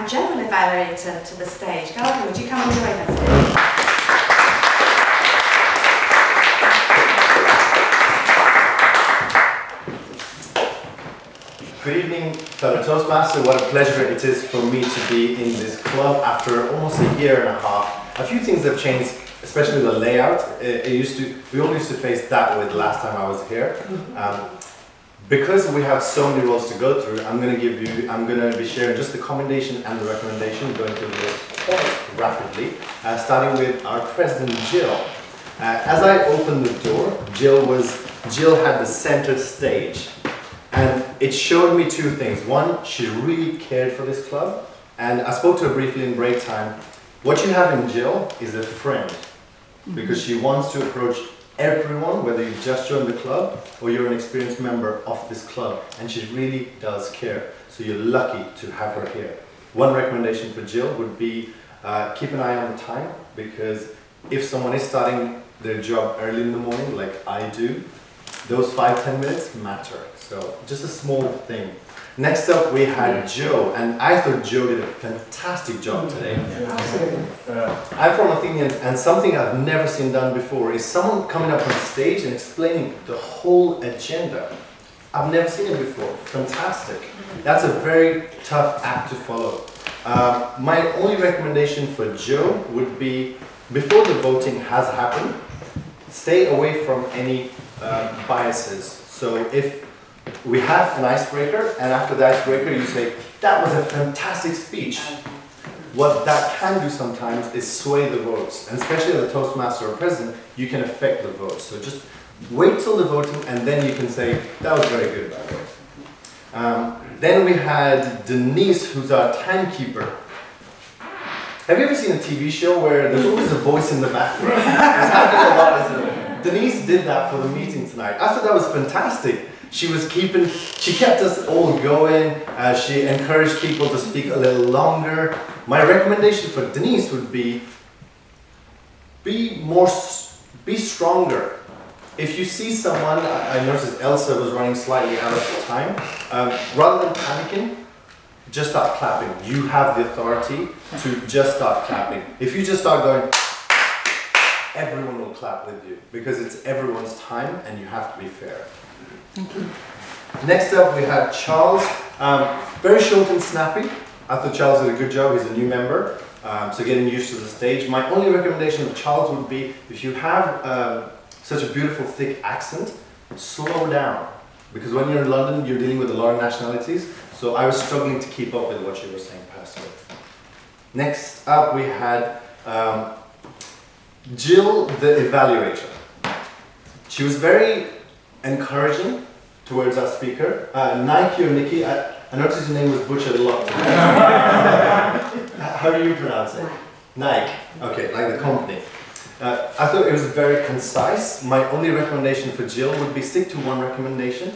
and General Evaluator to the stage. Gagan, would you come and join us, please? Good evening, fellow Toastmasters. What a pleasure it is for me to be in this club after almost a year and a half. A few things have changed, especially the layout. We all used to face that way the last time I was here. Because we have so many roles to go through, I'm going to be sharing just the commendation and the recommendation, going through this quite rapidly, starting with our president, Jill. As I opened the door, Jill had the center stage. And it showed me two things. One, she really cared for this club. And I spoke to her briefly in break time. What you have in Jill is a friend. Because she wants to approach everyone, whether you just joined the club or you're an experienced member of this club. And she really does care. So you're lucky to have her here. One recommendation for Jill would be keep an eye on the time. Because if someone is starting their job early in the morning, like I do, those 5-10 minutes matter. So just a small thing. Next up we had Jo, and I thought Jo did a fantastic job today. I'm from Athenians, and something I've never seen done before is someone coming up on stage and explaining the whole agenda. I've never seen it before. Fantastic. That's a very tough act to follow. My only recommendation for Jo would be, before the voting has happened, stay away from any biases. So if we have an icebreaker, and after the icebreaker you say, that was a fantastic speech. What that can do sometimes is sway the votes, and especially as a Toastmaster or president, you can affect the votes. So just wait till the voting, and then you can say, that was very good, by the way. Then we had Denise, who's our timekeeper. Have you ever seen a TV show where there's always a voice in the background? It's happening a lot, isn't it? Denise did that for the meeting tonight. I thought that was fantastic. She kept us all going. She encouraged people to speak a little longer. My recommendation for Denise would be stronger. If you see someone, I noticed Elsa was running slightly out of time, rather than panicking, just start clapping. You have the authority to just start clapping. If you just start going, everyone will clap with you, because it's everyone's time and you have to be fair. Thank you. Next up we had Charles, very short and snappy. I thought Charles did a good job. He's a new member, so getting used to the stage. My only recommendation of Charles would be, if you have such a beautiful thick accent, slow down. Because when you're in London, you're dealing with a lot of nationalities, so I was struggling to keep up with what you were saying personally. Next up we had Jill, the evaluator. She was very encouraging towards our speaker. Nike or Nikki, I noticed your name was butchered a lot. How do you pronounce it? Nike. Okay, like the company. I thought it was very concise. My only recommendation for Jill would be stick to one recommendation.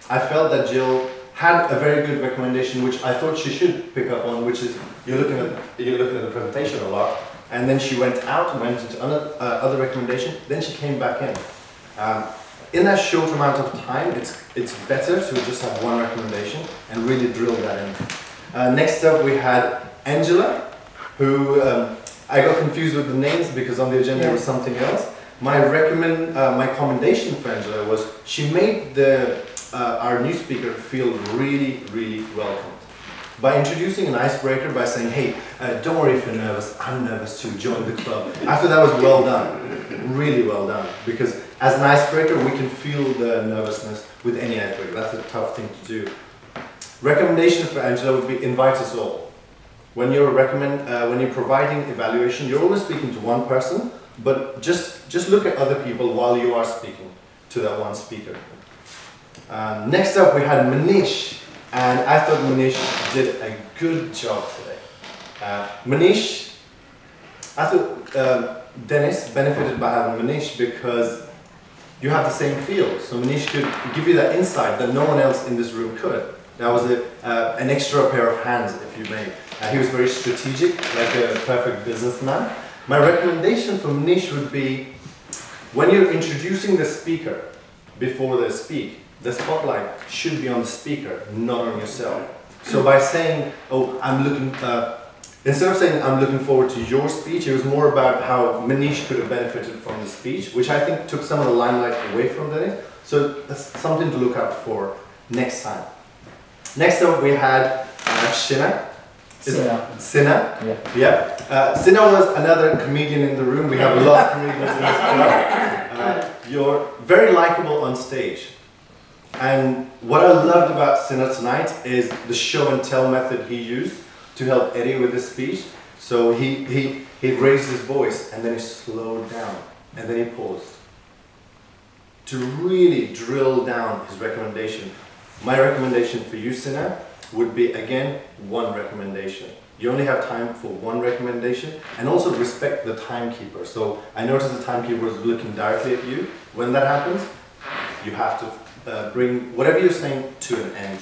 I felt that Jill had a very good recommendation, which I thought she should pick up on, which is you're looking at the presentation a lot, and then she went out and went into other recommendation. Then she came back in. In that short amount of time, it's better to just have one recommendation and really drill that in. Next up we had Angela, who I got confused with the names because on the agenda was something else. My commendation for Angela was she made our new speaker feel really, really welcomed. By introducing an icebreaker, by saying, hey, don't worry if you're nervous, I'm nervous too, join the club. I thought that was well done, really well done, because as an icebreaker, we can feel the nervousness with any icebreaker. That's a tough thing to do. Recommendation for Angela would be invite us all. When you're providing evaluation, you're always speaking to one person, but just look at other people while you are speaking to that one speaker. Next up, we had Manish. And I thought Manish did a good job today. Manish, I thought Dennis benefited by having Manish because you have the same field. So Manish could give you that insight that no one else in this room could. That was an extra pair of hands, if you may. He was very strategic, like a perfect businessman. My recommendation for Manish would be, when you're introducing the speaker before they speak, the spotlight should be on the speaker, not on yourself. So by saying, oh, I'm looking instead of saying I'm looking forward to your speech, it was more about how Manish could have benefited from the speech, which I think took some of the limelight away from Dennis. So that's something to look out for next time. Next up we had Sina. Sina? Yeah. Sina was another comedian in the room. We have a lot of comedians in this club. You're very likable on stage. And what I loved about Sina tonight is the show and tell method he used to help Eddie with his speech. So he raised his voice and then he slowed down and then he paused to really drill down his recommendation. My recommendation for you, Sina, would be again one recommendation. You only have time for one recommendation, and also respect the timekeeper. So I noticed the timekeeper was looking directly at you. When that happens, you have to bring whatever you're saying to an end.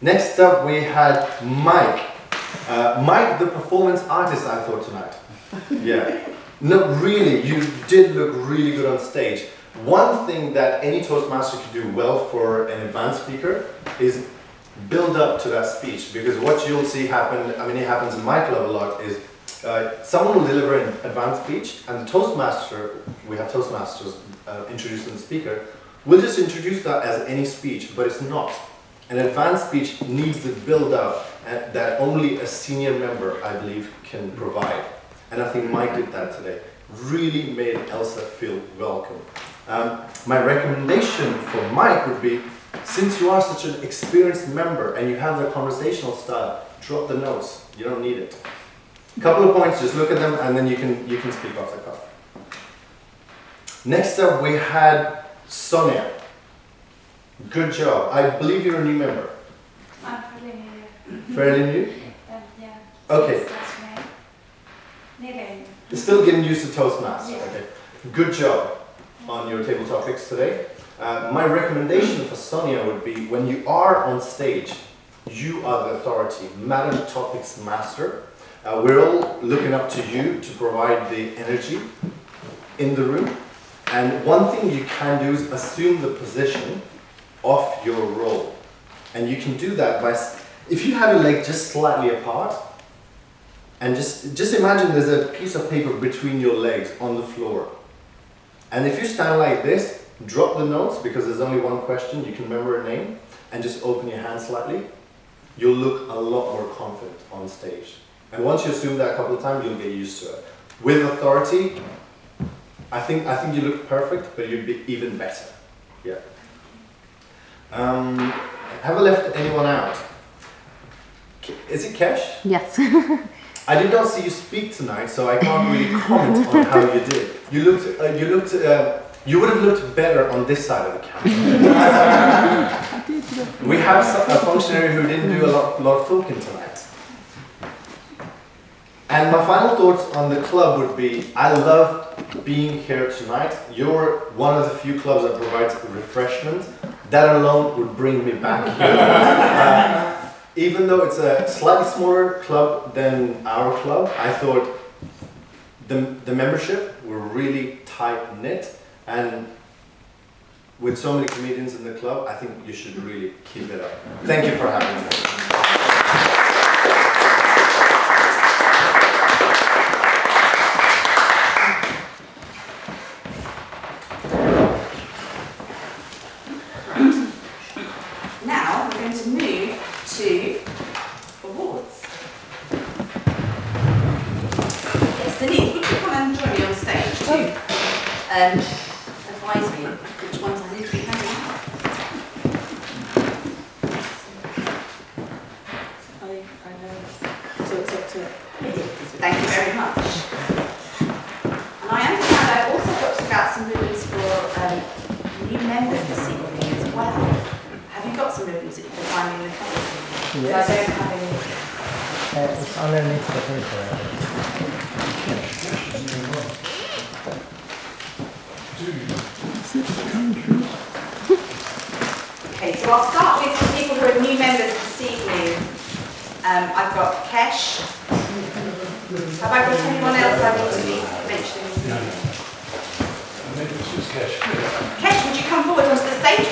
Next up we had Mike. Mike, the performance artist, I thought tonight. Yeah. No, really, you did look really good on stage. One thing that any Toastmaster could do well for an advanced speaker is build up to that speech, because what you'll see happen, I mean it happens in my club a lot, is someone will deliver an advanced speech and the Toastmaster, we have Toastmasters introducing the speaker, will just introduce that as any speech, but it's not. An advanced speech needs the build up that only a senior member, I believe, can provide. And I think Mike did that today. Really made Elsa feel welcome. My recommendation for Mike would be, since you are such an experienced member and you have the conversational style, drop the notes. You don't need it. A couple of points, just look at them and then you can speak off the cuff. Next up we had Sonia. Good job. I believe you're a new member. I'm fairly new. Fairly new? Yeah. Okay. Nearly. Still getting used to Toastmasters. Yeah. Okay. Good job on your table topics today. My recommendation for Sonia would be, when you are on stage, you are the authority, Madam Topics Master. We're all looking up to you to provide the energy in the room. And one thing you can do is assume the position of your role. And you can do that by, if you have your leg just slightly apart, and just imagine there's a piece of paper between your legs on the floor. And if you stand like this, drop the notes, because there's only one question, you can remember a name, and just open your hand slightly, you'll look a lot more confident on stage. And once you assume that a couple of times, you'll get used to it. With authority, I think you look perfect, but you'd be even better. Yeah. Have I left anyone out? Is it Kesh? Yes. I did not see you speak tonight, so I can't really comment on how you did. You would have looked better on this side of the camera. We have a functionary who didn't do a lot of talking tonight. And my final thoughts on the club would be, I love being here tonight. You're one of the few clubs that provides refreshment. That alone would bring me back here. Even though it's a slightly smaller club than our club, I thought the membership were really tight-knit, and with so many comedians in the club, I think you should really keep it up. Thank you for having me. Now we're going to move to awards. Yes, Denise, would you come and join me on stage to advise me which ones I need to be handing out? I know. So it's up to Thank you very much. And I understand I've also got to get some ribbons for new members this evening as well. Have you got some ribbons that you can find me in the cupboard? Yes. I don't have any. It's underneath the paper. Okay, so I'll start with the people who are new members this evening. I've got Kesh. Have I got anyone else I need to be mentioning? Maybe it's just Kesh. Kesh, would you come forward onto the stage,